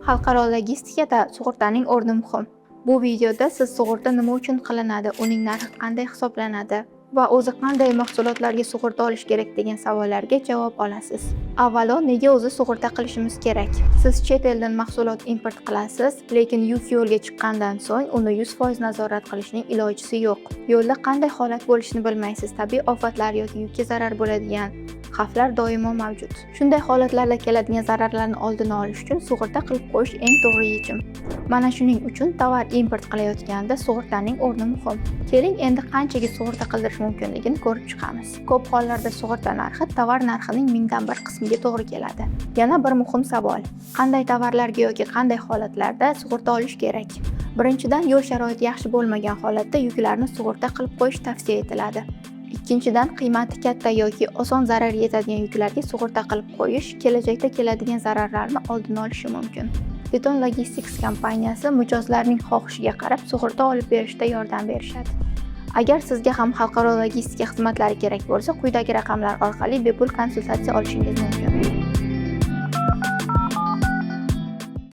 Xalqaro logistikada sug'urtaning o'rni muhim. Bu videoda siz sug'urta nima uchun qilinadi, uning narxi qanday hisoblanadi va o'zi qanday mahsulotlarga sug'urta olish kerak degan savollarga javob olasiz. Avvalo, nega o'zi sug'urta qilishimiz kerak? Siz chet eldan mahsulot import qilasiz, lekin yuk yo'lga chiqqandan so'ng uni 100% nazorat qilishning ilojisi yo'q. Yo'lda qanday holat bo'lishini bilmaysiz. Tabiiy ofatlar yoki yukka zarar bo'ladigan xavflar doimo mavjud. Shunday holatlarda keladigan zararlarni oldini olish uchun sug'urta qilib qo'yish eng to'g'ri yechim. Mana shuning uchun tovar import qilayotganda sug'urtaning o'rni muhim. Keling, endi qanchaga sug'urta qildirish mumkinligini ko'rib chiqamiz. Ko'p hollarda sug'urta narxi tovar narxining 1/1000 qismiga to'g'ri keladi. Yana bir muhim savol: qanday tovarlarga yoki qanday holatlarda sug'urta olish kerak? Birinchidan, yo'l sharoiti yaxshi bo'lmagan holatda yuklarni sug'urta qilib qo'yish tavsiya etiladi. Ikkinchidan, qiymati katta yoki oson zarar yetadigan yuklarga sug'urta qilib qo'yish kelajakda keladigan zararlarni oldini olishi mumkin. Titan Logistics kompaniyasi mijozlarning xohishiga qarab sug'urta olib berishda yordam berishadi. Agar sizga ham xalqaro logistika xizmatlari kerak bo'lsa, quyidagi raqamlar orqali bepul konsultatsiya olishingiz mumkin.